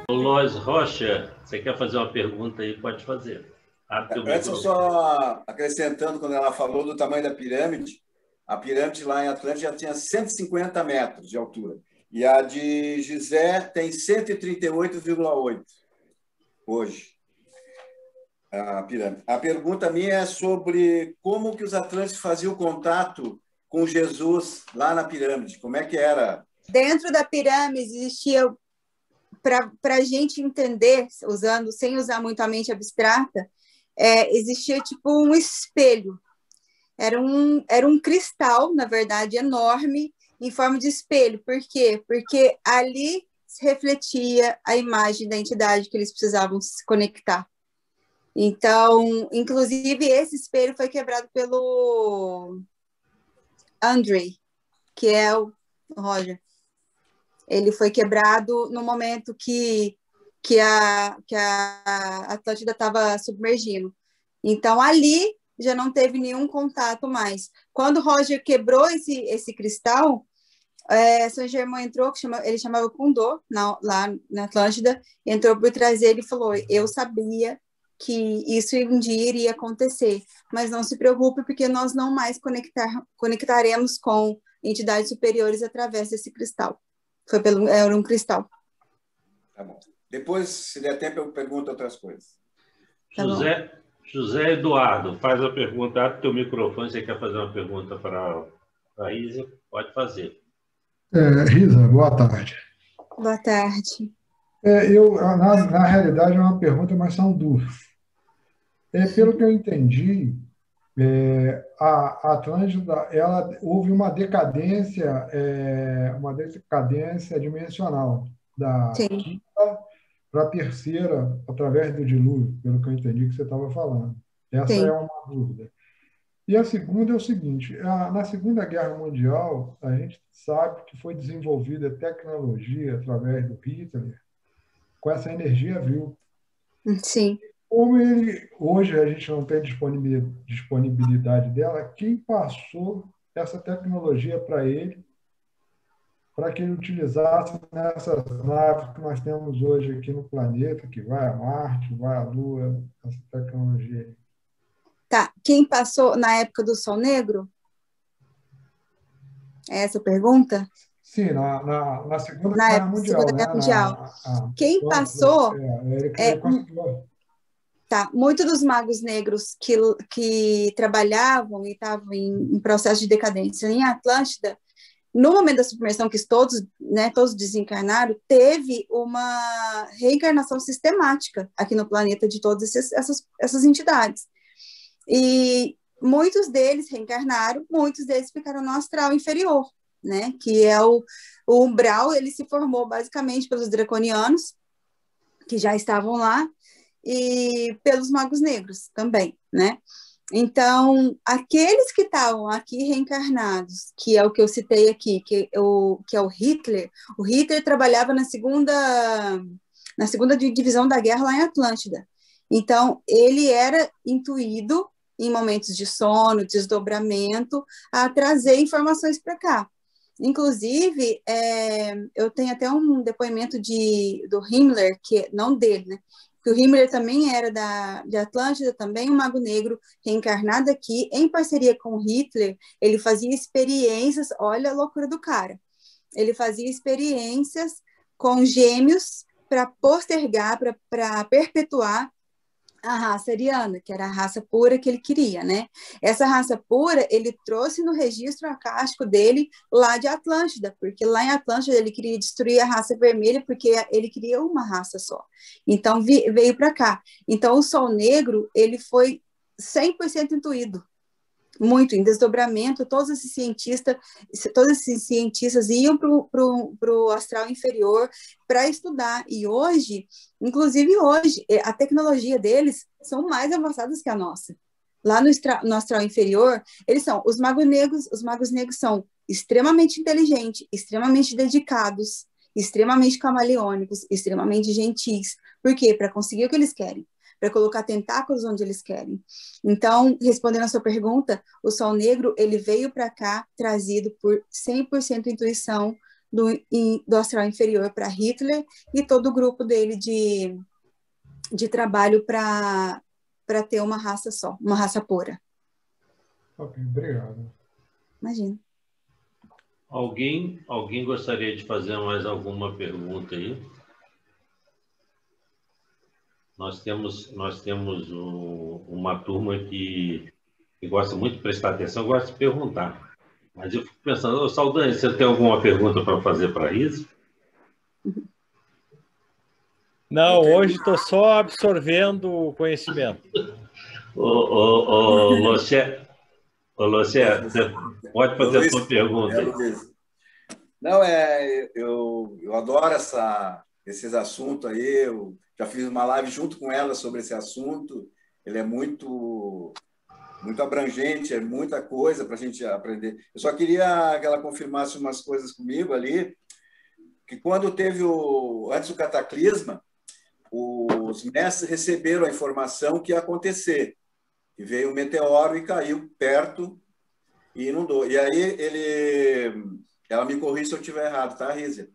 O Lois Rocha, você quer fazer uma pergunta aí? Pode fazer. Antes, eu só acrescentando, quando ela falou do tamanho da pirâmide, a pirâmide lá em Atlântida já tinha 150 metros de altura. E a de Gizé tem 138,8 hoje, a pirâmide. A pergunta minha é sobre como que os atlantes faziam contato com Jesus lá na pirâmide. Como é que era? Dentro da pirâmide existia, para a gente entender, sem usar muito a mente abstrata, existia tipo um espelho. Era um cristal, na verdade, enorme, em forma de espelho. Por quê? Porque ali se refletia a imagem da entidade que eles precisavam se conectar. Então, inclusive, esse espelho foi quebrado pelo Andrei, que é o Roger. Ele foi quebrado no momento que a Atlântida estava submergindo. Então, ali já não teve nenhum contato mais. Quando o Roger quebrou esse cristal, Saint Germain entrou, ele chamava Kundô, lá na Atlântida, entrou por trás dele e falou: eu sabia que isso um dia iria acontecer, mas não se preocupe, porque nós não mais conectaremos com entidades superiores através desse cristal. Era um cristal. Tá bom. Depois, se der tempo, eu pergunto outras coisas. José Eduardo, faz a pergunta. Abre o teu microfone. Você quer fazer uma pergunta para a Risa? Pode fazer. Risa, boa tarde. Boa tarde. Na realidade, é uma pergunta, mas são duas. Pelo que eu entendi, a Atlântida, houve uma decadência dimensional da quinta para a terceira, através do dilúvio, pelo que eu entendi que você estava falando. Essa é uma dúvida. E a segunda é o seguinte: na Segunda Guerra Mundial, a gente sabe que foi desenvolvida tecnologia através do Hitler com essa energia vil. Sim. Como hoje a gente não tem disponibilidade dela, quem passou essa tecnologia para ele que ele utilizasse nessas naves que nós temos hoje aqui no planeta, que vai a Marte, vai à Lua, essa tecnologia aí? Tá. Quem passou na época do Sol Negro? É essa a pergunta? Sim, na Segunda Guerra Mundial. Segunda Guerra Mundial. Quem passou... Ele conseguiu. Tá. Muitos dos magos negros que trabalhavam e estavam em processo de decadência em Atlântida, no momento da submersão, que todos desencarnaram, teve uma reencarnação sistemática aqui no planeta de todas essas entidades. E muitos deles reencarnaram, muitos deles ficaram no astral inferior, né? Que é o umbral. Ele se formou basicamente pelos draconianos, que já estavam lá, e pelos magos negros também, né? Então, aqueles que estavam aqui reencarnados, que é o que eu citei aqui, que é o Hitler trabalhava na segunda divisão da guerra lá em Atlântida. Então, ele era intuído em momentos de sono, desdobramento, a trazer informações para cá. Inclusive, eu tenho até um depoimento do Himmler, não dele, né? Que o Himmler também era de Atlântida, também um mago negro reencarnado aqui, em parceria com Hitler. Ele fazia experiências, olha a loucura do cara, ele fazia experiências com gêmeos para postergar, para perpetuar a raça ariana, que era a raça pura que ele queria, né? Essa raça pura, ele trouxe no registro acástico dele lá de Atlântida, porque lá em Atlântida ele queria destruir a raça vermelha, porque ele queria uma raça só. Então, veio para cá. Então, o Sol Negro, ele foi 100% intuído. Muito, em desdobramento, todos esses cientistas iam para o astral inferior para estudar, e hoje, inclusive hoje, a tecnologia deles são mais avançadas que a nossa. Lá no astral inferior, os magos negros são extremamente inteligentes, extremamente dedicados, extremamente camaleônicos, extremamente gentis. Por quê? Para conseguir o que eles querem, para colocar tentáculos onde eles querem. Então, respondendo a sua pergunta, o Sol Negro, ele veio para cá trazido por 100% intuição do astral inferior para Hitler e todo o grupo dele de trabalho para ter uma raça só, uma raça pura. Ok, obrigado. Imagina. Alguém gostaria de fazer mais alguma pergunta aí? Nós temos uma turma que gosta muito de prestar atenção, gosta de perguntar. Mas eu fico pensando, Saldanha, você tem alguma pergunta para fazer para a Risa? Não, hoje estou só absorvendo o conhecimento. Loché, você pode fazer a sua pergunta aí. Não, eu adoro esses assuntos aí, eu já fiz uma live junto com ela sobre esse assunto, ele é muito abrangente, é muita coisa para a gente aprender. Eu só queria que ela confirmasse umas coisas comigo ali, que quando teve antes do cataclisma, os mestres receberam a informação que ia acontecer, que veio um meteoro e caiu perto e inundou. E aí ela me corrige se eu estiver errado, tá, Rízia?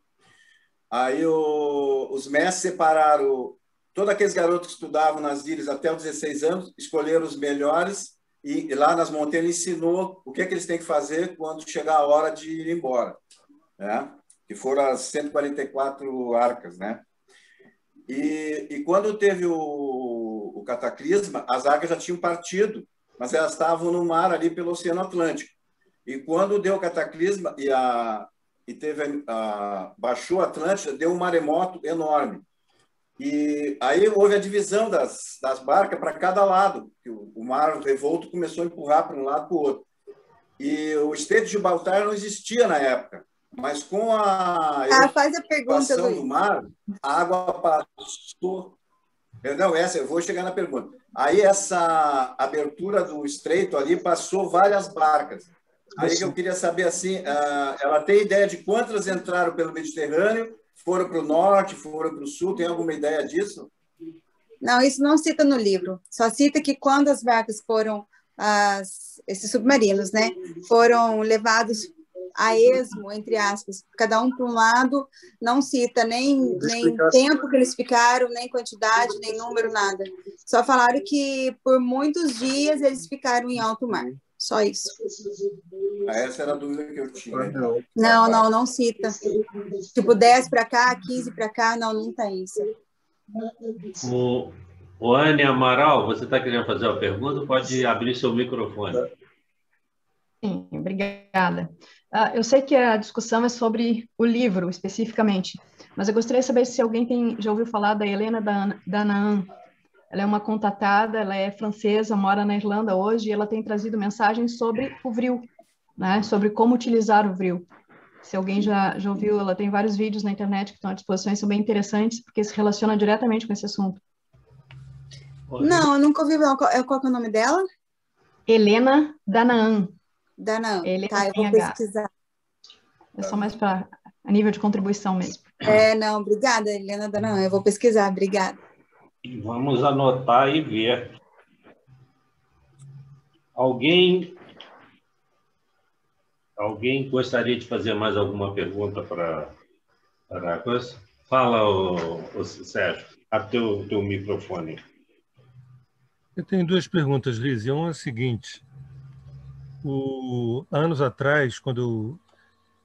Aí os mestres separaram todos aqueles garotos que estudavam nas ilhas até os 16 anos, escolheram os melhores e lá nas montanhas ensinou o que eles têm que fazer quando chegar a hora de ir embora, né? Que foram as 144 arcas, né? E quando teve o cataclisma, as arcas já tinham partido, mas elas estavam no mar ali pelo Oceano Atlântico. E quando deu o cataclisma baixou a Atlântida, deu um maremoto enorme. E aí houve a divisão das barcas para cada lado. O mar revolto começou a empurrar para um lado para o outro. E o Estreito de Gibraltar não existia na época. Mas com faz a pergunta do mar, a água passou... Não, eu vou chegar na pergunta. Aí essa abertura do estreito ali passou várias barcas. Aí que eu queria saber, assim, ela tem ideia de quantas entraram pelo Mediterrâneo, foram para o norte, foram para o sul, tem alguma ideia disso? Não, isso não cita no livro. Só cita que quando as barcas foram, esses submarinos, né, foram levados a esmo, entre aspas, cada um para um lado, não cita nem tempo que eles ficaram, nem quantidade, nem número, nada. Só falaram que por muitos dias eles ficaram em alto mar. Só isso. Essa era a dúvida que eu tinha. Não cita. Tipo, 10 para cá, 15 para cá, não tem isso. O Anne Amaral, você está querendo fazer uma pergunta? Pode abrir seu microfone. Sim, obrigada. Eu sei que a discussão é sobre o livro, especificamente, mas eu gostaria de saber se alguém já ouviu falar da Helena Danaan. Ela é uma contatada, ela é francesa, mora na Irlanda hoje, e ela tem trazido mensagens sobre o vril, né? Sobre como utilizar o vril. Se alguém já ouviu, ela tem vários vídeos na internet que estão à disposição e são bem interessantes, porque se relaciona diretamente com esse assunto. Não, eu nunca ouvi. Qual é o nome dela? Helena Danaan. Danaan. Tá, eu vou pesquisar. É só mais a nível de contribuição mesmo. Não, obrigada, Helena Danaan. Eu vou pesquisar, obrigada. Vamos anotar e ver. Alguém gostaria de fazer mais alguma pergunta para a coisa? Fala, o Sérgio, até o teu microfone. Eu tenho duas perguntas, Liz. Uma é a seguinte. Anos atrás, quando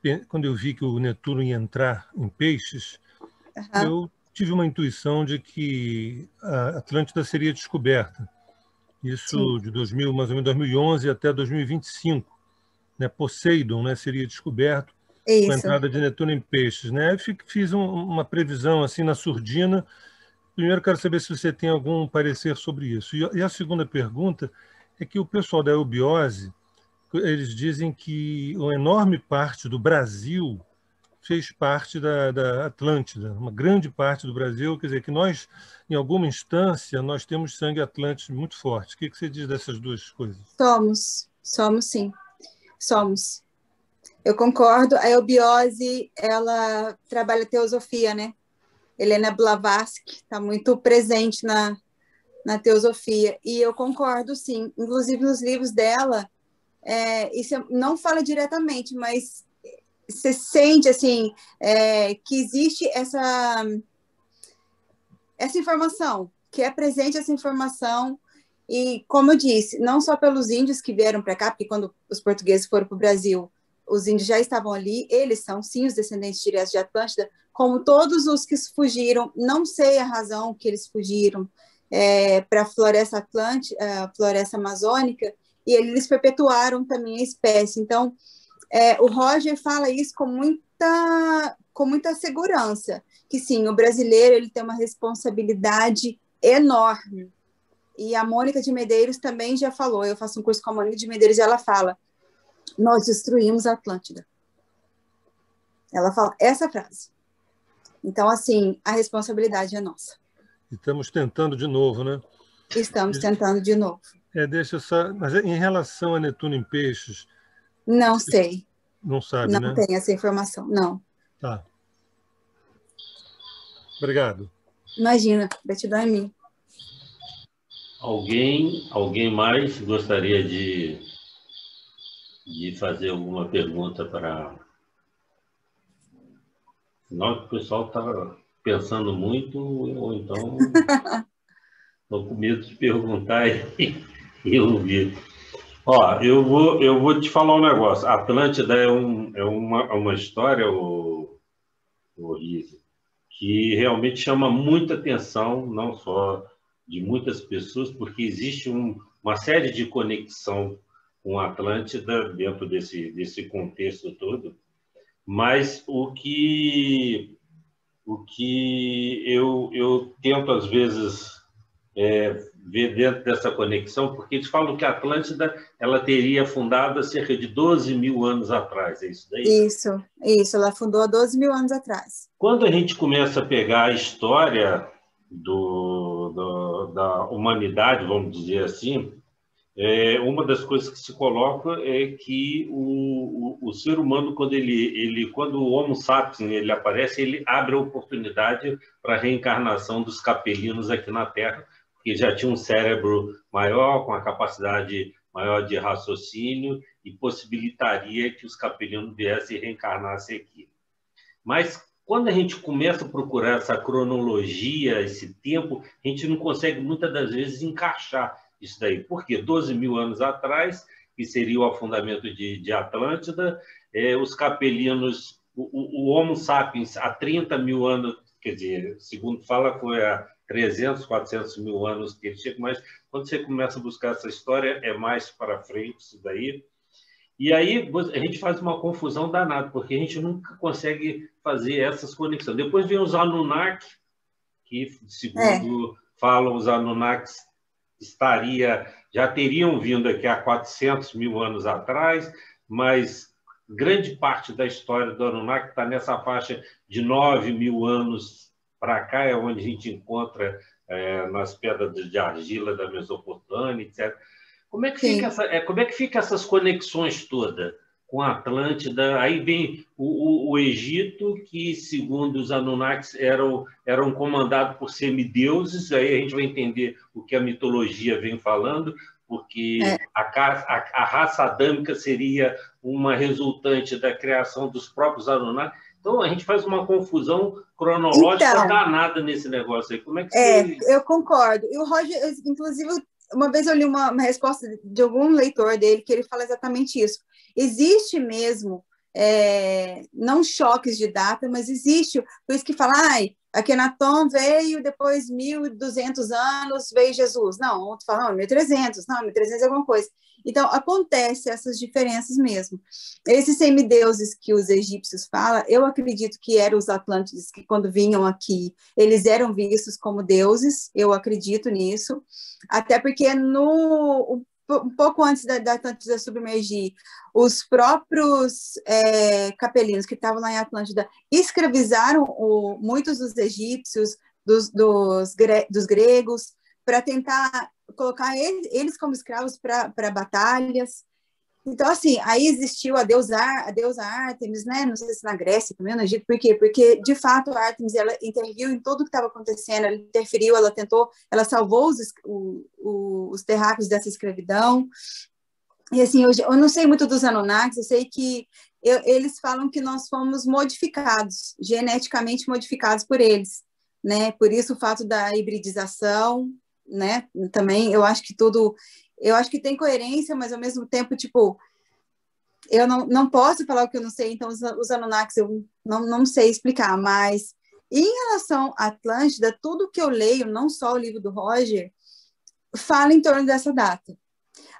eu vi que o Netuno ia entrar em Peixes, eu tive uma intuição de que a Atlântida seria descoberta. Isso de mais ou menos 2011 até 2025. Né? Poseidon, né, seria descoberto com a entrada de Netuno em Peixes. Né? Fiz uma previsão assim na surdina. Primeiro, quero saber se você tem algum parecer sobre isso. E a segunda pergunta é que o pessoal da eubiose, eles dizem que uma enorme parte do Brasil fez parte da Atlântida, uma grande parte do Brasil, quer dizer, que nós, em alguma instância, nós temos sangue atlântico muito forte. O que você diz dessas duas coisas? Somos sim. Somos. Eu concordo. A eubiose, ela trabalha teosofia, né? Helena Blavatsky está muito presente na teosofia. E eu concordo, sim. Inclusive, nos livros dela, isso não fala diretamente, mas você sente, assim, que existe essa informação, que é presente essa informação, e, como eu disse, não só pelos índios que vieram para cá, porque quando os portugueses foram para o Brasil, os índios já estavam ali, eles são, sim, os descendentes diretos de Atlântida, como todos os que fugiram, não sei a razão que eles fugiram para a floresta atlântica, a floresta amazônica, e eles perpetuaram também a espécie. Então, o Roger fala isso com muita segurança, que sim, o brasileiro ele tem uma responsabilidade enorme. E a Mônica de Medeiros também já falou, eu faço um curso com a Mônica de Medeiros e ela fala, nós destruímos a Atlântida. Ela fala essa frase. Então, assim, a responsabilidade é nossa. Estamos tentando de novo, né? Estamos tentando de novo. Deixa eu só... Mas em relação a Netuno em Peixes... Não sei. Não sabe, não, né? Não tem essa informação, não. Tá. Obrigado. Imagina, gratidão é minha. Alguém mais gostaria de fazer alguma pergunta para... Senão o pessoal está pensando muito, ou então estou com medo de perguntar e ouvir. Ó, eu vou te falar um negócio. A Atlântida é uma história, Rizzi, que realmente chama muita atenção, não só de muitas pessoas, porque existe uma série de conexão com a Atlântida dentro desse contexto todo, mas o que eu tento, às vezes, ver dentro dessa conexão, porque eles falam que a Atlântida ela teria fundado há cerca de 12 mil anos atrás, é isso daí? Isso, ela fundou há 12 mil anos atrás. Quando a gente começa a pegar a história da humanidade, vamos dizer assim, uma das coisas que se coloca é que o ser humano, quando o Homo sapiens ele aparece, ele abre a oportunidade para a reencarnação dos capelinos aqui na Terra, porque já tinha um cérebro maior, com a capacidade maior de raciocínio, e possibilitaria que os capelinos viessem e reencarnassem aqui. Mas quando a gente começa a procurar essa cronologia, esse tempo, a gente não consegue muitas das vezes encaixar isso daí. Por quê? 12 mil anos atrás, que seria o afundamento de Atlântida, os capelinos, o Homo sapiens, há 30 mil anos, quer dizer, segundo fala, foi há 300, 400 mil anos que ele chega, mas quando você começa a buscar essa história, é mais para frente isso daí. E aí a gente faz uma confusão danada, porque a gente nunca consegue fazer essas conexões. Depois vem os Anunnaki, que, segundo falam, os Anunnakis já teriam vindo aqui há 400 mil anos atrás, mas grande parte da história do Anunnaki está nessa faixa de 9 mil anos para cá, é onde a gente encontra nas pedras de argila da Mesopotâmia, etc. Como é que fica essas conexões todas com a Atlântida? Aí vem o Egito, que, segundo os Anunnakis, eram comandados por semideuses. Aí a gente vai entender o que a mitologia vem falando, porque a raça adâmica seria uma resultante da criação dos próprios Anunnakis. Então, a gente faz uma confusão cronológica danada nesse negócio aí. Como é que você... Eu concordo. E o Roger, inclusive... Uma vez eu li uma resposta de algum leitor dele que ele fala exatamente isso. Existe mesmo, não choques de data, mas existe, por isso que fala, Akhenaton veio depois 1.200 anos, veio Jesus. Não, outro fala, 1.300, não, 1.300 é alguma coisa. Então, acontece essas diferenças mesmo. Esses semideuses que os egípcios falam, eu acredito que eram os Atlântides, que quando vinham aqui, eles eram vistos como deuses, eu acredito nisso, até porque um pouco antes da Atlântida submergir, os próprios capelinos que estavam lá em Atlântida escravizaram muitos dos egípcios, dos gregos, para tentar colocar eles como escravos para batalhas. Então, assim, aí existiu a deusa Ártemis, né? Não sei se na Grécia também, no Egito. Por quê? Porque, de fato, a Ártemis, ela interviu em tudo que estava acontecendo, ela interferiu, ela salvou os terráqueos dessa escravidão. E, assim, eu não sei muito dos Anunnakis, eu sei que eles falam que nós fomos modificados, geneticamente modificados por eles, né? Por isso o fato da hibridização, né? Também eu acho que tem coerência, mas ao mesmo tempo, tipo, eu não posso falar o que eu não sei, então os Anunnakis eu não sei explicar, mas em relação à Atlântida, tudo que eu leio, não só o livro do Roger, fala em torno dessa data.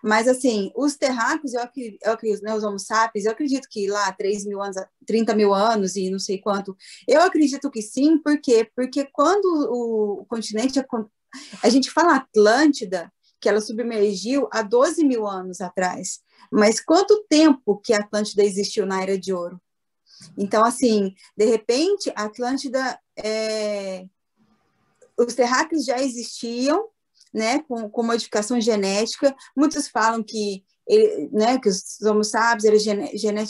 Mas, assim, os terráqueos, eu acredito, né, os Homo sapiens, eu acredito que lá 3 mil anos, 30 mil anos e não sei quanto, eu acredito que sim, por quê? Porque quando o continente, a gente fala Atlântida, que ela submergiu há 12 mil anos atrás, mas quanto tempo que a Atlântida existiu na Era de Ouro? Então, assim, de repente, a Atlântida, os terráqueos já existiam, né, com modificação genética. Muitos falam que que os Homo sapiens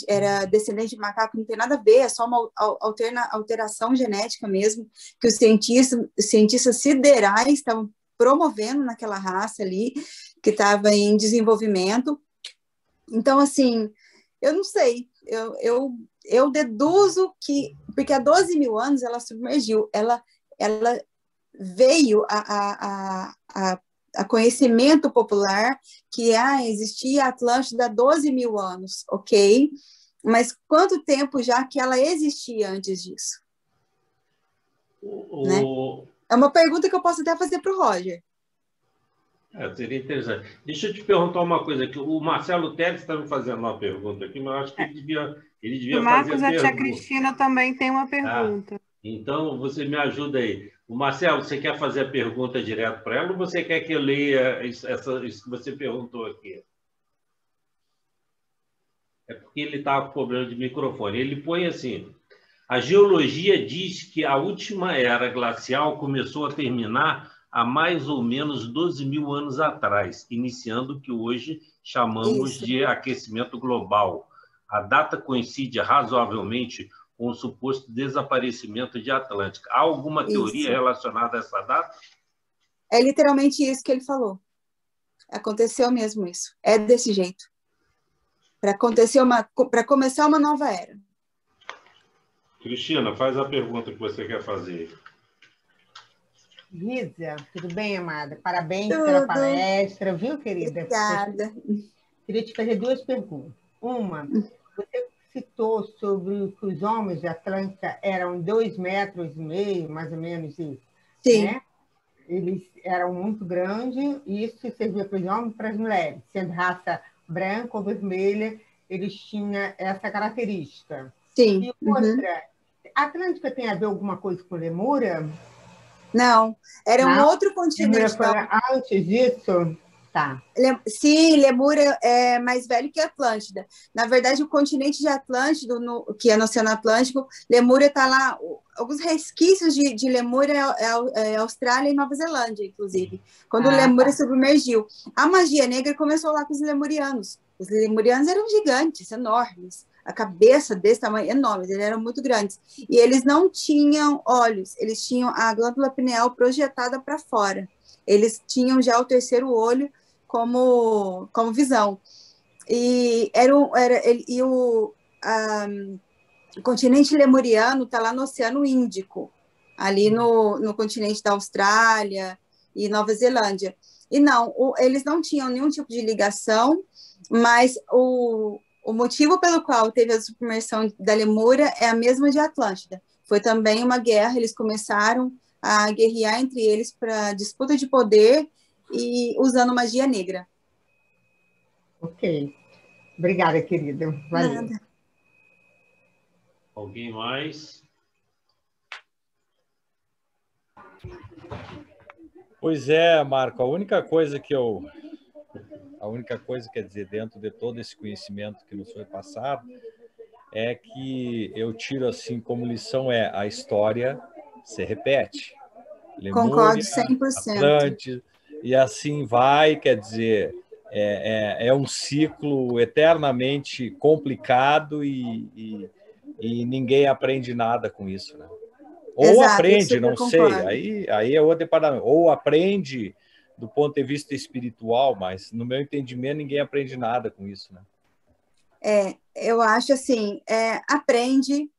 era descendente de macaco, não tem nada a ver, é só uma alteração genética mesmo, que os cientistas siderais estavam promovendo naquela raça ali, que estava em desenvolvimento. Então, assim, eu não sei, eu deduzo que, porque há 12 mil anos ela submergiu, ela veio a conhecimento popular que existia a Atlântida há 12 mil anos, ok? Mas quanto tempo já que ela existia antes disso? Né? É uma pergunta que eu posso até fazer para o Roger. Seria interessante. Deixa eu te perguntar uma coisa aqui. O Marcelo Teles está me fazendo uma pergunta aqui, mas eu acho que ele devia o Marcos, fazer a tia Cristina também tem uma pergunta. Então, você me ajuda aí. O Marcelo, você quer fazer a pergunta direto para ela ou você quer que eu leia isso que você perguntou aqui? É porque ele está com problema de microfone. Ele põe assim: a geologia diz que a última era glacial começou a terminar há mais ou menos 12 mil anos atrás, iniciando o que hoje chamamos de aquecimento global. A data coincide razoavelmente com o suposto desaparecimento de Atlântica. Há alguma teoria relacionada a essa data? É literalmente isso que ele falou. Aconteceu mesmo isso. É desse jeito. Para começar uma nova era. Cristina, faz a pergunta que você quer fazer. Lisa, tudo bem, amada? Parabéns pela palestra, viu, querida? Obrigada. Queria te fazer 2 perguntas. Uma, você citou sobre que os homens de Atlântida eram 2,5 metros, mais ou menos isso. Sim. Né? Eles eram muito grandes e isso servia para os homens e para as mulheres. Sendo raça branca ou vermelha, eles tinham essa característica. Sim. E outra, a Atlântica tem a ver alguma coisa com Lemúria? Não, era um outro continente. Lemúria foi antes disso? Tá. Sim, Lemúria é mais velho que Atlântida. Na verdade, o continente de Atlântida, que é no Oceano Atlântico, Lemúria está lá. Alguns resquícios de Lemúria é Austrália e Nova Zelândia, inclusive. Quando Lemúria submergiu. A magia negra começou lá com os lemurianos. Os lemurianos eram gigantes, enormes. A cabeça desse tamanho, enormes, eles eram muito grandes. E eles não tinham olhos, eles tinham a glândula pineal projetada para fora. Eles tinham já o terceiro olho como visão. E o continente lemuriano está lá no Oceano Índico, ali no continente da Austrália e Nova Zelândia. E eles não tinham nenhum tipo de ligação, mas o motivo pelo qual teve a submersão da Lemúria é a mesma de Atlântida. Foi também uma guerra, eles começaram a guerrear entre eles para disputa de poder e usando magia negra. Ok. Obrigada, querida. Valeu. Nada. Alguém mais? Pois é, Marco, a única coisa, quer dizer, dentro de todo esse conhecimento que nos foi passado, é que eu tiro assim como lição a história se repete. Lemúria, concordo 100%. Atlântida, e assim vai, quer dizer, é um ciclo eternamente complicado e ninguém aprende nada com isso, né? Ou exato, aprende, não sei, aí é outro departamento, ou aprende do ponto de vista espiritual, mas no meu entendimento ninguém aprende nada com isso, né? Eu acho assim, aprende.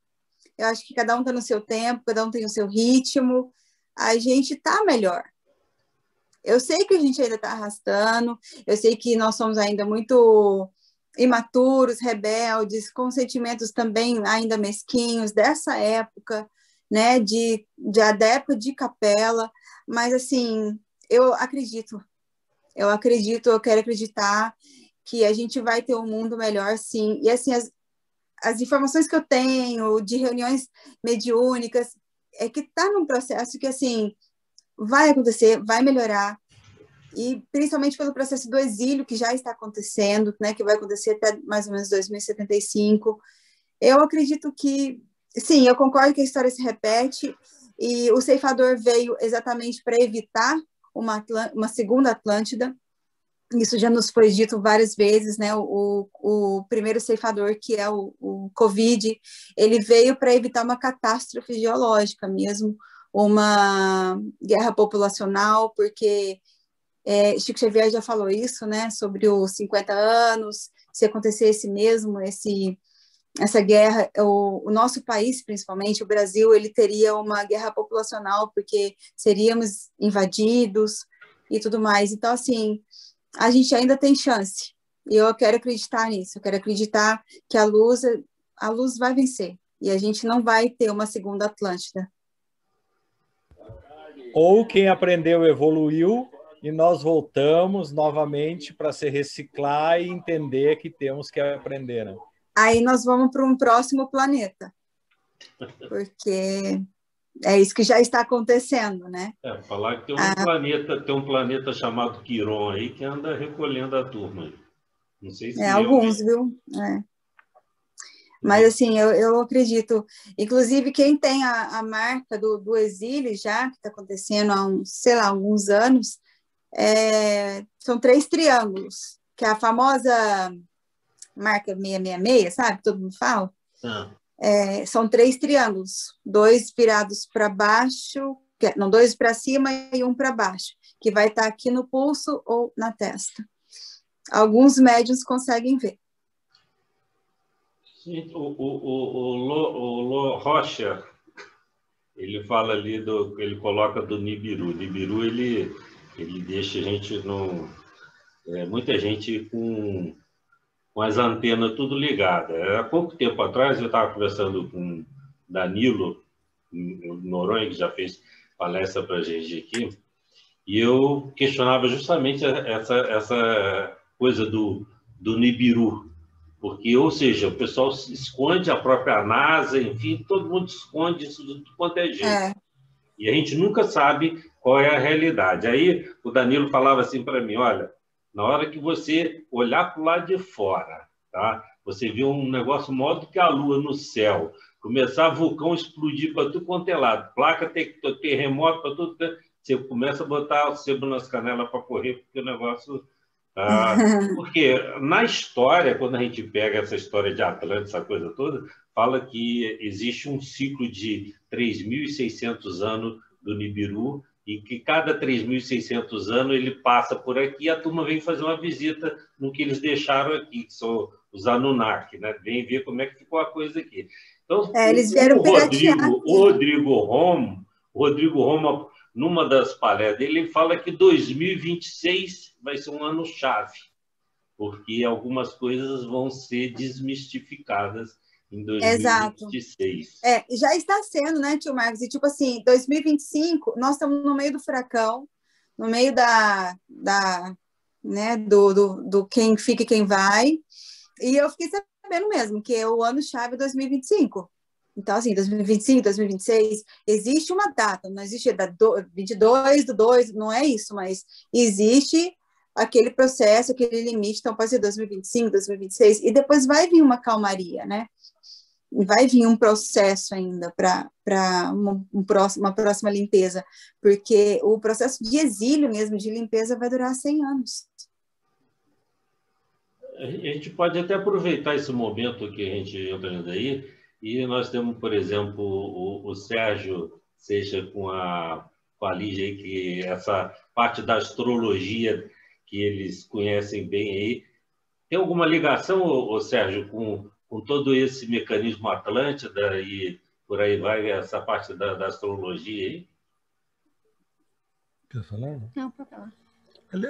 Eu acho que cada um está no seu tempo, cada um tem o seu ritmo. A gente está melhor. Eu sei que a gente ainda está arrastando, eu sei que nós somos ainda muito imaturos, rebeldes, com sentimentos também ainda mesquinhos dessa época, né, da época de Capela, mas assim, eu quero acreditar que a gente vai ter um mundo melhor, sim. E assim, as informações que eu tenho de reuniões mediúnicas é que está num processo que assim vai acontecer, vai melhorar, e principalmente pelo processo do exílio que já está acontecendo, né, que vai acontecer até mais ou menos 2075. Eu acredito que, sim, eu concordo que a história se repete, e o ceifador veio exatamente para evitar uma segunda Atlântida. Isso já nos foi dito várias vezes, né? O primeiro ceifador, que é o Covid, ele veio para evitar uma catástrofe geológica mesmo, uma guerra populacional, porque Chico Xavier já falou isso, né? Sobre os 50 anos, se acontecesse mesmo essa guerra, o nosso país, principalmente o Brasil, ele teria uma guerra populacional, porque seríamos invadidos e tudo mais. Então, assim, a gente ainda tem chance. E eu quero acreditar nisso. Eu quero acreditar que a luz vai vencer. E a gente não vai ter uma segunda Atlântida. Ou quem aprendeu evoluiu e nós voltamos novamente para se reciclar e entender que temos que aprender, né? Aí nós vamos para um próximo planeta. Porque é isso que já está acontecendo, né? Falar que tem um planeta chamado Quiron aí que anda recolhendo a turma. Não sei se alguns, viu? Mas, assim, eu acredito. Inclusive, quem tem a marca do exílio já, que está acontecendo há alguns anos, são 3 triângulos, que é a famosa marca 666, sabe? Todo mundo fala. São 3 triângulos, 2 virados para baixo, 2 para cima e 1 para baixo, que vai estar aqui no pulso ou na testa. Alguns médiuns conseguem ver. O Rocha, ele fala ali ele coloca do Nibiru. Nibiru, ele deixa a gente muita gente com as antenas tudo ligadas. Há pouco tempo atrás eu estava conversando com Danilo Noronha, que já fez palestra para a gente aqui, e eu questionava justamente essa coisa do Nibiru. Porque, ou seja, o pessoal esconde a própria NASA, enfim, todo mundo esconde isso de tudo quanto é jeito. E a gente nunca sabe qual é a realidade. Aí o Danilo falava assim para mim, olha, na hora que você olhar para o lado de fora, tá? Você vê um negócio maior do que a Lua no céu, começar vulcão explodir para tudo quanto é lado, placa terremoto para tudo, você começa a botar o sebo nas canelas para correr, porque o negócio... porque na história, quando a gente pega essa história de Atlântis, essa coisa toda, fala que existe um ciclo de 3.600 anos do Nibiru e que cada 3.600 anos ele passa por aqui e a turma vem fazer uma visita no que eles deixaram aqui, que são os Anunnaki, né? Vem ver como é que ficou a coisa aqui. Então, eles vieram o Rodrigo Roma, numa das palestras dele, ele fala que 2026 vai ser um ano-chave, porque algumas coisas vão ser desmistificadas em 2026. Exato. Já está sendo, né, tio Marcos? E, tipo assim, 2025, nós estamos no meio do furacão, no meio né, do quem fica e quem vai, e eu fiquei sabendo mesmo que é o ano-chave 2025. Então, assim, 2025, 2026, existe uma data, não existe 22/2, não é isso, mas existe aquele processo, aquele limite, então pode ser 2025, 2026, e depois vai vir uma calmaria, né? Vai vir um processo ainda para uma próxima limpeza, porque o processo de exílio mesmo, de limpeza, vai durar 100 anos. A gente pode até aproveitar esse momento que a gente entra daí, e nós temos, por exemplo, o Sérgio Seixas com a Lígia aí, que essa parte da astrologia que eles conhecem bem aí, Tem alguma ligação, ô Sérgio, com todo esse mecanismo Atlântida e por aí vai essa parte da astrologia aí? Quer falar? Não, pode falar.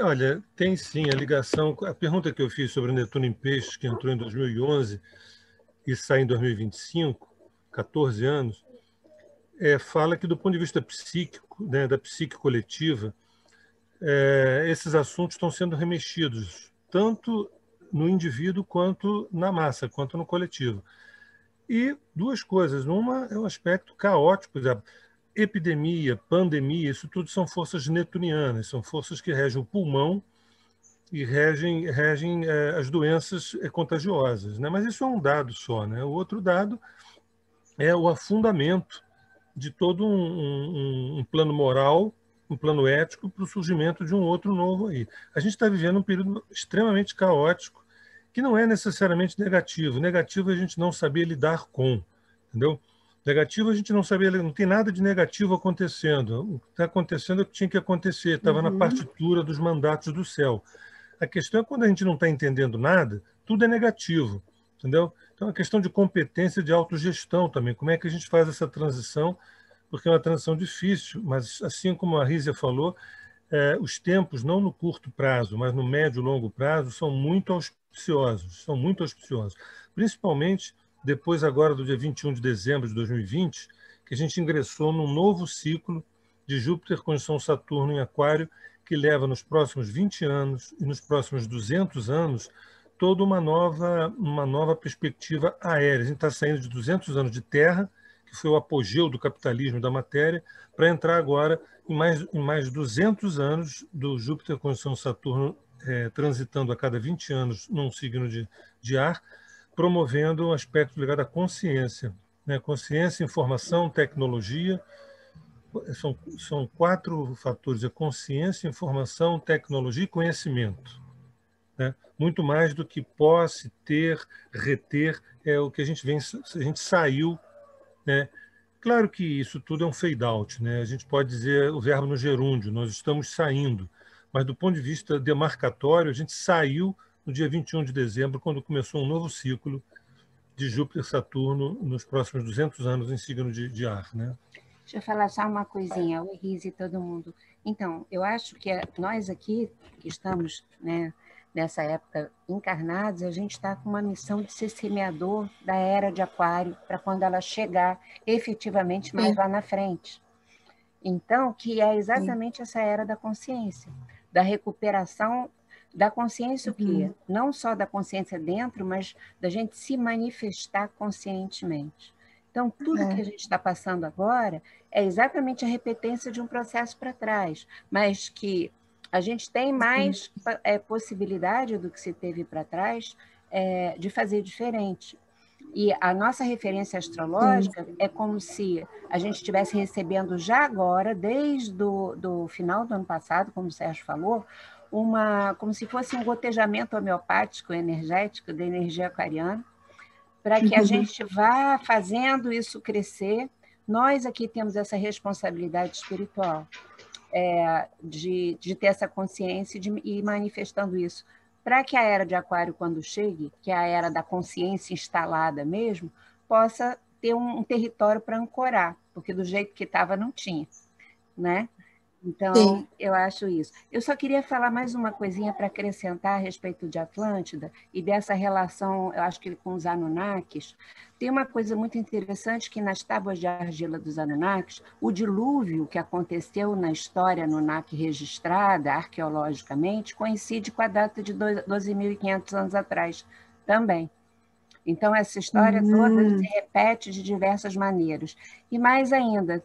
Olha, tem sim a ligação. A pergunta que eu fiz sobre o Netuno em Peixes, que entrou em 2011 e sai em 2025, 14 anos, fala que, do ponto de vista psíquico, né, da psique coletiva, esses assuntos estão sendo remexidos, tanto no indivíduo quanto na massa, quanto no coletivo. E duas coisas. Uma é um aspecto caótico, epidemia, pandemia, isso tudo são forças netunianas, são forças que regem o pulmão e regem as doenças contagiosas, né? Mas isso é um dado só, né? O outro dado é o afundamento de todo um plano moral, um plano ético para o surgimento de um outro novo aí. A gente está vivendo um período extremamente caótico, que não é necessariamente negativo. Negativo é a gente não saber lidar com, entendeu? Negativo a gente não sabia, não tem nada de negativo acontecendo. O que está acontecendo é o que tinha que acontecer, estava na partitura dos mandatos do céu. A questão é quando a gente não está entendendo nada, tudo é negativo, entendeu? Então é uma questão de competência, de autogestão também. Como é que a gente faz essa transição? Porque é uma transição difícil, mas assim como a Rízia falou, os tempos, não no curto prazo, mas no médio e longo prazo, são muito auspiciosos, principalmente depois agora do dia 21 de dezembro de 2020, que a gente ingressou num novo ciclo de Júpiter conjunção Saturno em Aquário, que leva nos próximos 20 anos e nos próximos 200 anos toda uma nova perspectiva aérea. A gente está saindo de 200 anos de Terra, que foi o apogeu do capitalismo da matéria, para entrar agora em mais 200 anos do Júpiter conjunção Saturno transitando a cada 20 anos num signo de ar, promovendo um aspecto ligado à consciência, né? Consciência, informação, tecnologia. São 4 fatores: a consciência, informação, tecnologia e conhecimento, né? Muito mais do que posse, ter, reter, é o que a gente saiu, né? Claro que isso tudo é um fade-out, né? A gente pode dizer o verbo no gerúndio, nós estamos saindo, mas do ponto de vista demarcatório, a gente saiu no dia 21 de dezembro, quando começou um novo ciclo de Júpiter-Saturno nos próximos 200 anos em signo de ar, né? Deixa eu falar só uma coisinha, o Riz e todo mundo. Então, eu acho que nós aqui, que estamos, né, nessa época encarnados, a gente está com uma missão de ser semeador da era de Aquário, para quando ela chegar efetivamente mais lá na frente. Então, que é exatamente essa era da consciência, da recuperação da consciência, o quê? Não só da consciência dentro, mas da gente se manifestar conscientemente. Então, tudo que a gente está passando agora é exatamente a repetência de um processo para trás, mas que a gente tem mais possibilidade do que se teve para trás de fazer diferente. E a nossa referência astrológica é como se a gente estivesse recebendo já agora, desde do final do ano passado, como o Sérgio falou, como se fosse um gotejamento homeopático, energético, da energia aquariana, para que a gente vá fazendo isso crescer. Nós aqui temos essa responsabilidade espiritual de ter essa consciência e ir manifestando isso, para que a era de Aquário, quando chegue, que é a era da consciência instalada mesmo, possa ter um território para ancorar, porque do jeito que estava não tinha, né? Então, eu acho isso. Eu só queria falar mais uma coisinha para acrescentar a respeito de Atlântida e dessa relação, eu acho que com os Anunnakis. Tem uma coisa muito interessante que nas tábuas de argila dos Anunnakis, o dilúvio que aconteceu na história Anunnaki registrada arqueologicamente coincide com a data de 12.500 anos atrás também. Então, essa história toda se repete de diversas maneiras. E mais ainda,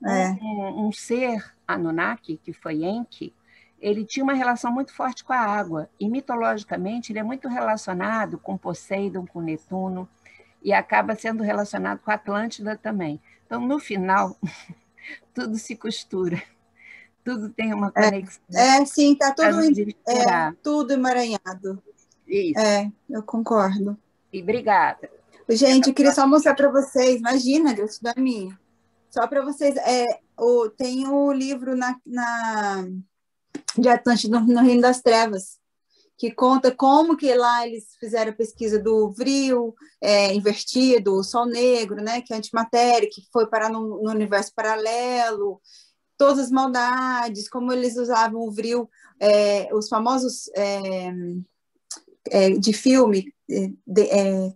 um ser Anunnaki, que foi Enki, ele tinha uma relação muito forte com a água, e mitologicamente ele é muito relacionado com Poseidon, com Netuno, e acaba sendo relacionado com a Atlântida também. Então, no final, tudo se costura, tudo tem uma conexão. Sim, está tudo emaranhado. Isso. Eu concordo. E obrigada. Gente, eu queria só mostrar para vocês, imagina, Deus da minha. Só para vocês, tem o livro de Atlântida no Reino das Trevas, que conta como que lá eles fizeram a pesquisa do vril invertido, o sol negro, né, que é antimatéria, que foi parar no universo paralelo, todas as maldades, como eles usavam o vril, os famosos de filme,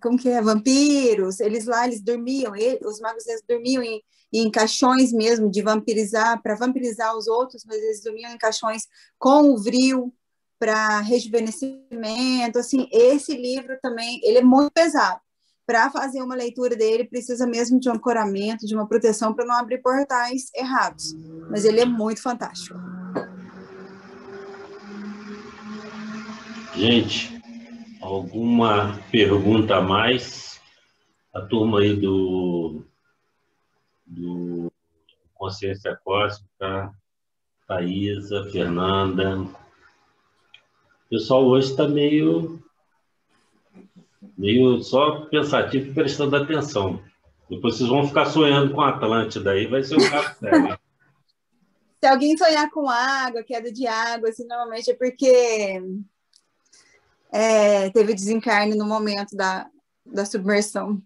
como que é, vampiros, eles dormiam, os magos eles dormiam em caixões mesmo, de vampirizar, para vampirizar os outros, mas eles dormiam em caixões com o vril, para rejuvenescimento, assim, esse livro também, ele é muito pesado. Para fazer uma leitura dele, precisa mesmo de um ancoramento, de uma proteção, para não abrir portais errados. Mas ele é muito fantástico. Gente, alguma pergunta a mais? A turma aí do Consciência Cósmica, Thaisa, Fernanda. O pessoal hoje está meio só pensativo e prestando atenção. Depois vocês vão ficar sonhando com a Atlântida aí, vai ser um caso sério. Se alguém sonhar com água, queda de água, assim, normalmente é porque teve desencarne no momento da submersão.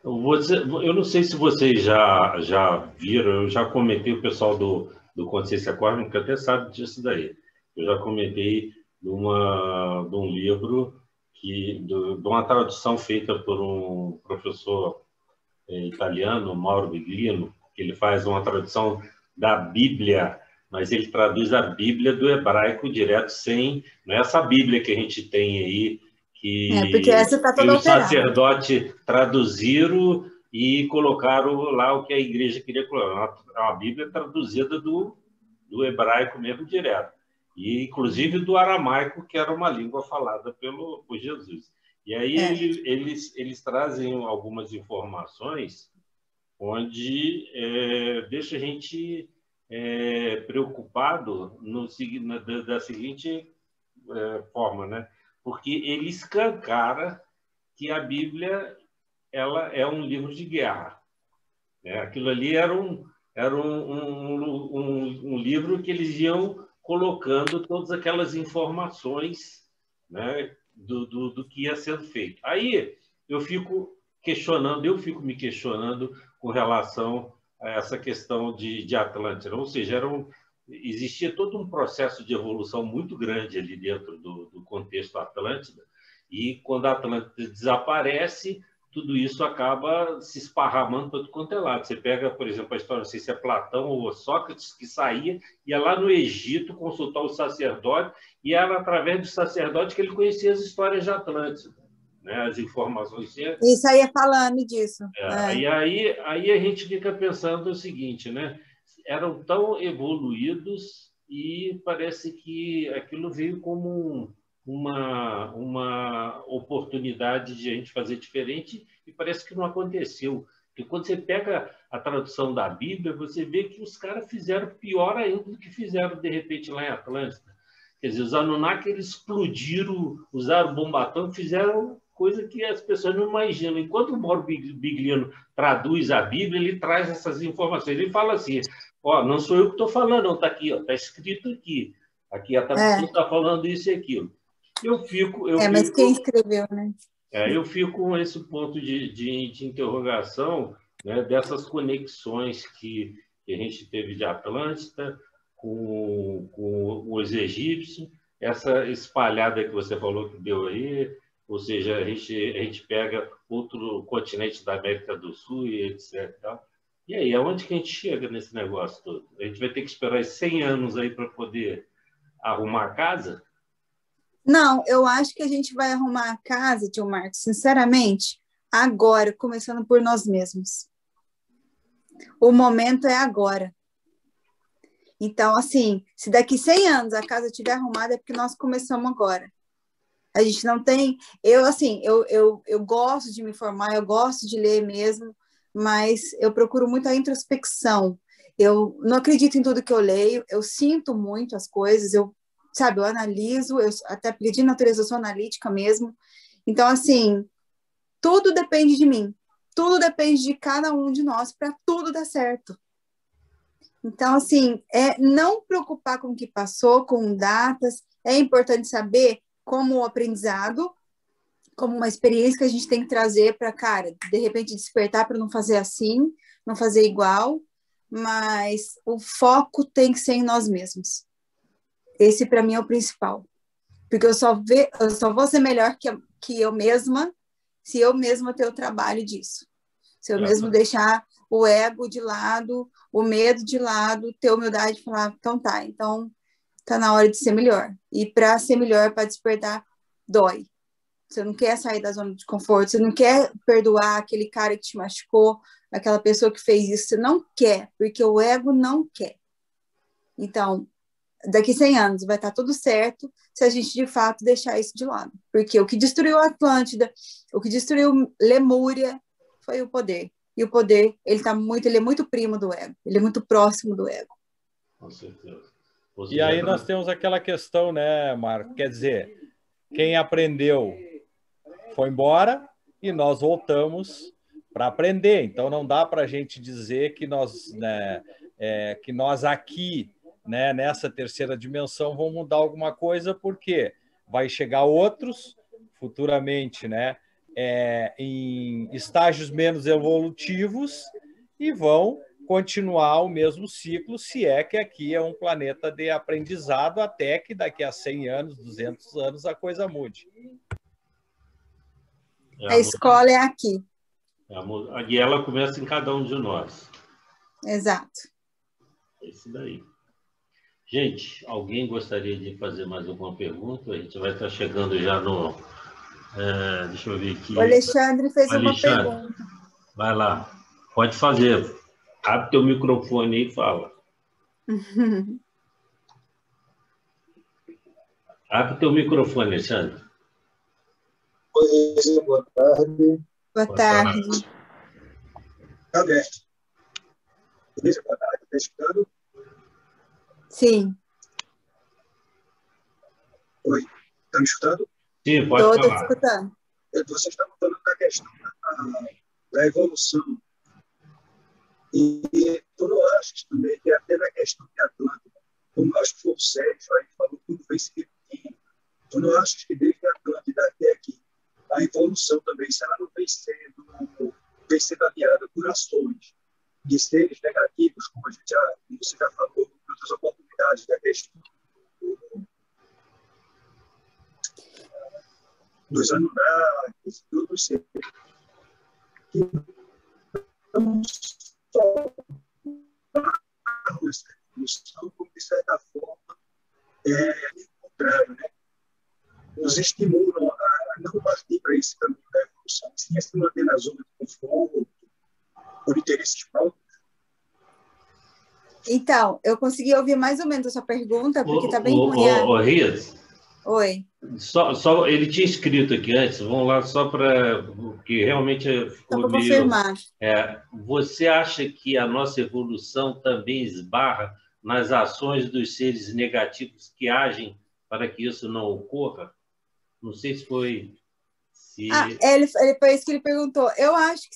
Eu não sei se vocês já viram, eu já comentei, o pessoal do Consciência Cósmica até sabe disso daí. Eu já comentei de um livro, de uma tradução feita por um professor italiano, Mauro Biglino, que ele faz uma tradução da Bíblia, mas ele traduz a Bíblia do hebraico direto, não é essa Bíblia que a gente tem aí, porque essa tá toda os alterada. sacerdotes traduziram e colocaram lá o que a igreja queria colocar. É uma Bíblia traduzida do hebraico mesmo direto, e inclusive do aramaico, que era uma língua falada por Jesus. E aí eles trazem algumas informações onde deixa a gente preocupado da seguinte forma, né? Porque ele escancara que a Bíblia ela é um livro de guerra. Né? Aquilo ali era um livro que eles iam colocando todas aquelas informações, né, do que ia sendo feito. Aí eu fico me questionando com relação a essa questão de Atlântida. Ou seja, existia todo um processo de evolução muito grande ali dentro do contexto Atlântida, e quando a Atlântida desaparece, tudo isso acaba se esparramando para todo quanto é lado. Você pega, por exemplo, a história, não sei se é Platão ou Sócrates, que ia lá no Egito consultar o sacerdote, e era através do sacerdote que ele conhecia as histórias de Atlântida, né? As informações. Isso aí é falando disso. E aí a gente fica pensando o seguinte, né? Eram tão evoluídos e parece que aquilo veio como uma oportunidade de a gente fazer diferente, e parece que não aconteceu. Porque quando você pega a tradução da Bíblia, você vê que os caras fizeram pior ainda do que fizeram, de repente, lá em Atlântida. Quer dizer, os Anunnaki, eles explodiram, usaram bomba atômica, fizeram coisa que as pessoas não imaginam. Enquanto o Mauro Biglino traduz a Bíblia, ele traz essas informações. Ele fala assim, não sou eu que estou falando, não, está aqui, está escrito aqui. Aqui a tradução está falando isso e aquilo. Mas quem escreveu, né? Eu fico com esse ponto de interrogação, né, dessas conexões que a gente teve de Atlântida com os egípcios, essa espalhada que você falou que deu aí, ou seja, a gente pega outro continente da América do Sul e etc. E aí, aonde que a gente chega nesse negócio todo? A gente vai ter que esperar 100 anos aí para poder arrumar a casa? Não, eu acho que a gente vai arrumar a casa, tio Marcos, sinceramente, agora, começando por nós mesmos. O momento é agora. Então, assim, se daqui 100 anos a casa estiver arrumada, é porque nós começamos agora. A gente não tem... Eu gosto de me informar, eu gosto de ler mesmo, mas eu procuro muito a introspecção. Eu não acredito em tudo que eu leio, eu sinto muito as coisas, eu analiso, até porque de natureza eu sou analítica mesmo. Então, assim, tudo depende de mim. Tudo depende de cada um de nós para tudo dar certo. Então, assim, não preocupar com o que passou, com datas, é importante saber como um aprendizado, como uma experiência que a gente tem que trazer para, cara, de repente despertar para não fazer assim, não fazer igual, mas o foco tem que ser em nós mesmos. Esse, para mim, é o principal. Porque eu só vou ser melhor que eu mesma se eu mesma ter o trabalho disso. Se eu mesmo deixar o ego de lado, o medo de lado, ter humildade e falar, então tá na hora de ser melhor. E para ser melhor, para despertar, dói. Você não quer sair da zona de conforto, você não quer perdoar aquele cara que te machucou, aquela pessoa que fez isso, você não quer, porque o ego não quer. Então, daqui 100 anos vai estar tudo certo se a gente, de fato, deixar isso de lado. Porque o que destruiu a Atlântida, o que destruiu Lemúria, foi o poder. E o poder, ele é muito primo do ego, ele é muito próximo do ego. Com certeza. E aí nós temos aquela questão, né, Marco? Quer dizer, quem aprendeu foi embora e nós voltamos para aprender. Então, não dá para a gente dizer que nós, né, que nós aqui, né, nessa terceira dimensão, vamos mudar alguma coisa, porque vai chegar outros futuramente, né, em estágios menos evolutivos e vão continuar o mesmo ciclo, se é que aqui é um planeta de aprendizado, até que daqui a 100 anos, 200 anos, a coisa mude. A escola é aqui. E ela começa em cada um de nós. Exato. É isso daí. Gente, alguém gostaria de fazer mais alguma pergunta? A gente vai estar chegando já no... deixa eu ver aqui. O Alexandre fez uma pergunta. Vai lá. Pode fazer. Abre teu microfone aí e fala. Abre teu microfone, Alexandre. Oi, boa tarde. Boa tarde. Cadê? Boa tarde, está escutando? Sim. Oi, está me escutando? Sim, pode falar. Estou escutando. Vocês estavam falando da questão da evolução. E tu não achas também que até na questão de Atlântida, como acho que foi o Sérgio, aí falou tudo vem se repetindo. Tu não achas que desde a Atlântida até aqui, a evolução também, se ela não vem sendo aliada por ações de seres negativos, como você já falou, em outras oportunidades da questão dos Anunnakis, todos seres que não só essa evolução, como de certa forma contrário, né? Nos estimulam a não partir para esse caminho da evolução, sim a se manter na zona de conforto, por interesses próprios. Então, eu consegui ouvir mais ou menos a sua pergunta, porque está bem ruim. Rias. Oi. Só, ele tinha escrito aqui antes, vamos lá só para... Porque realmente ficou só para confirmar. Você acha que a nossa evolução também esbarra nas ações dos seres negativos que agem para que isso não ocorra? Não sei se foi... Foi isso que ele perguntou. Eu acho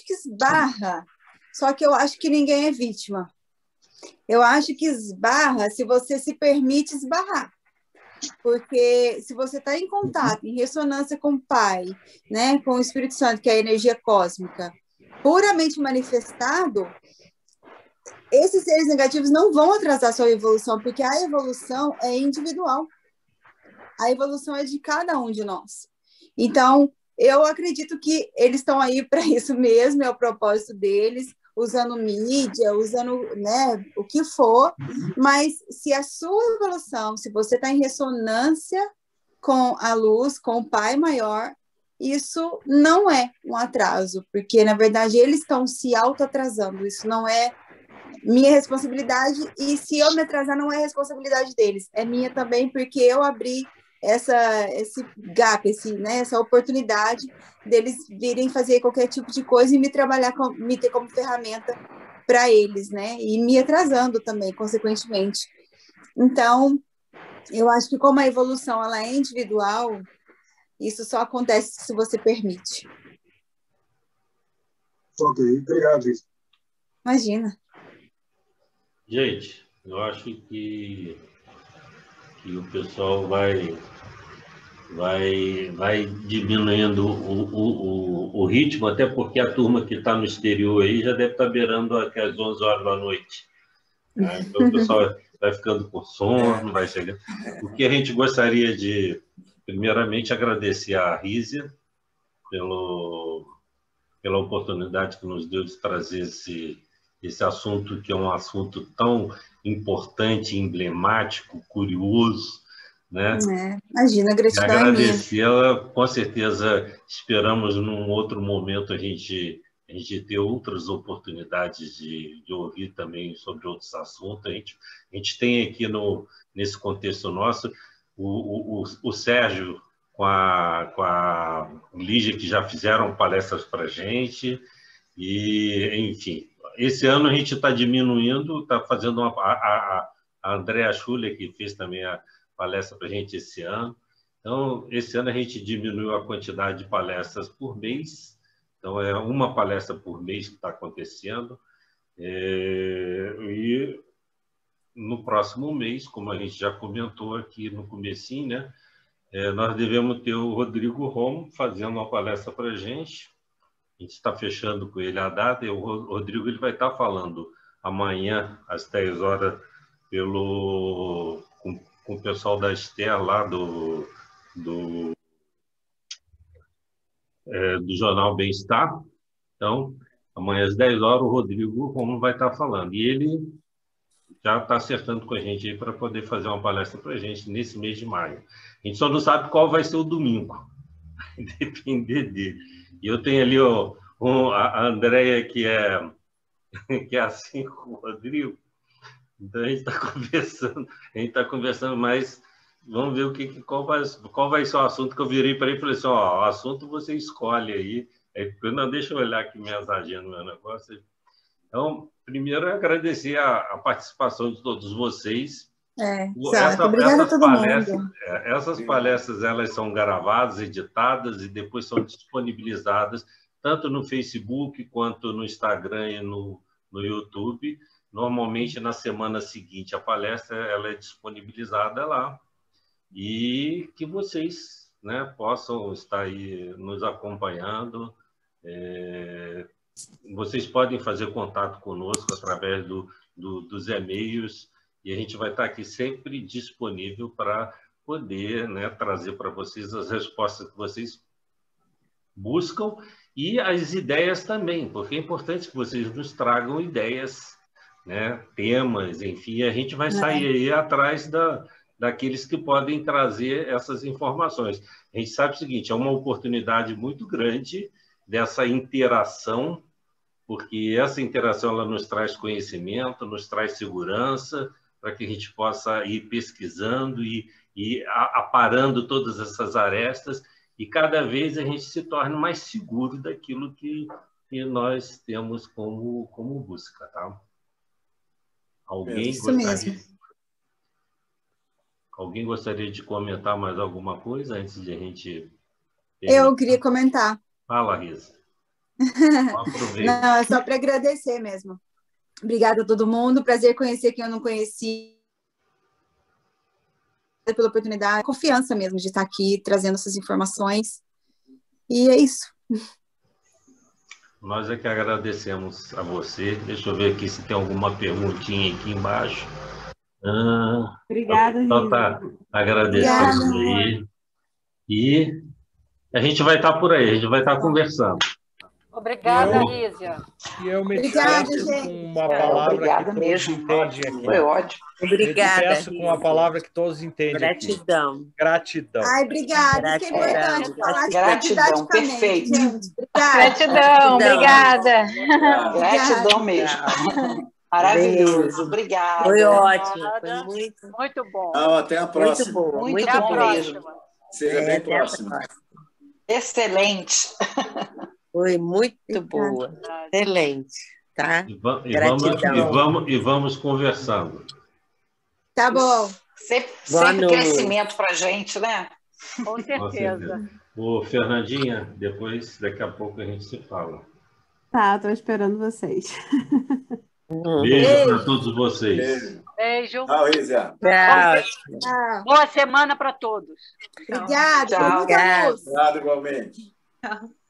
que esbarra, só que eu acho que ninguém é vítima. Eu acho que esbarra se você se permite esbarrar. Porque se você está em contato, em ressonância com o Pai, né, com o Espírito Santo, que é a energia cósmica, puramente manifestado, esses seres negativos não vão atrasar a sua evolução, porque a evolução é individual. A evolução é de cada um de nós. Então, eu acredito que eles estão aí para isso mesmo, é o propósito deles, usando mídia, usando, né, o que for, mas se a sua evolução, se você está em ressonância com a luz, com o Pai Maior, isso não é um atraso, porque, na verdade, eles estão se auto-atrasando, isso não é minha responsabilidade, e se eu me atrasar, não é responsabilidade deles, é minha também, porque eu abri esse gap, essa oportunidade deles virem fazer qualquer tipo de coisa e me ter como ferramenta para eles, né? E me atrasando também, consequentemente. Então, eu acho que como a evolução ela é individual, isso só acontece se você permite. Ok, obrigado. Imagina. Gente, eu acho que que o pessoal vai diminuindo o ritmo, até porque a turma que está no exterior aí já deve estar beirando até as 11 horas da noite. Né? Então, o pessoal vai ficando com sono, vai chegando. O que a gente gostaria de, primeiramente, agradecer à Rízia pela oportunidade que nos deu de trazer esse assunto, que é um assunto tão importante, emblemático, curioso, né? Imagina, gratidão é minha. Agradecê-la, com certeza esperamos num outro momento a gente ter outras oportunidades de ouvir também sobre outros assuntos. A gente tem aqui nesse contexto nosso o Sérgio com a Lígia, que já fizeram palestras para a gente, e, enfim, esse ano a gente está diminuindo, está fazendo a Andréa Schuller, que fez também a palestra para a gente esse ano. Então, esse ano a gente diminuiu a quantidade de palestras por mês, então é uma palestra por mês que está acontecendo, e no próximo mês, como a gente já comentou aqui no comecinho, né, nós devemos ter o Rodrigo Romo fazendo uma palestra para a gente. A gente está fechando com ele a data, e o Rodrigo ele vai estar falando amanhã, às 10 horas, com o pessoal da Esther, lá do Jornal Bem-Estar. Então, amanhã às 10 horas, o Rodrigo Romo vai estar falando. E ele já está acertando com a gente aí para poder fazer uma palestra para a gente nesse mês de maio. A gente só não sabe qual vai ser o domingo, vai depender dele. E eu tenho ali a Andréia, que é assim com o Rodrigo. Então, a gente está conversando, mas vamos ver qual vai ser o assunto, que eu virei para ele e falei assim, o assunto você escolhe aí. Não, deixa eu olhar aqui minhas agendas, meu negócio. Então, primeiro, agradecer a participação de todos vocês. Obrigada a todo mundo. Essas palestras, elas são gravadas, editadas e depois são disponibilizadas tanto no Facebook quanto no Instagram e no YouTube. Normalmente, na semana seguinte, a palestra ela é disponibilizada lá, e que vocês, né, possam estar aí nos acompanhando. Vocês podem fazer contato conosco através dos e-mails, e a gente vai estar aqui sempre disponível para poder, né, trazer para vocês as respostas que vocês buscam e as ideias também, porque é importante que vocês nos tragam ideias, né, temas, enfim, a gente vai sair aí atrás daqueles que podem trazer essas informações. A gente sabe o seguinte, é uma oportunidade muito grande dessa interação, porque essa interação ela nos traz conhecimento, nos traz segurança, para que a gente possa ir pesquisando e aparando todas essas arestas, e cada vez a gente se torne mais seguro daquilo que nós temos como busca. Tá? Alguém gostaria de comentar mais alguma coisa antes de a gente... Eu queria comentar. Fala, Risa. Não, é só para agradecer mesmo. Obrigada a todo mundo. Prazer conhecer quem eu não conheci. Pela oportunidade, confiança mesmo de estar aqui trazendo essas informações. E é isso. Nós é que agradecemos a você. Deixa eu ver aqui se tem alguma perguntinha aqui embaixo. Obrigada, Rita. Tá agradecendo aí. E a gente vai estar por aí, a gente vai estar conversando. Obrigada, Lígia. E eu me despeço com uma palavra que todos entendem aqui. Foi ótimo. Obrigada. Me despeço com uma palavra que todos entendem. Gratidão. Aqui. Gratidão. Ai, obrigada. Isso é importante falar gratidão, perfeito. Gratidão, obrigada. Gratidão mesmo. Maravilhoso, obrigada. Foi ótimo, foi muito bom. Até a próxima. Muito bom mesmo. Seja bem próxima. Excelente. Foi muito boa, excelente, tá? E vamos conversando. Tá bom. Sempre crescimento para a gente, né? Com certeza. Ô, Fernandinha, daqui a pouco a gente se fala. Tá, estou esperando vocês. Beijo para todos vocês. Beijo. beijo. Tchau, Rízia. Boa semana para todos. Obrigada. Tchau. Muita luz. Obrigado, igualmente. Tchau.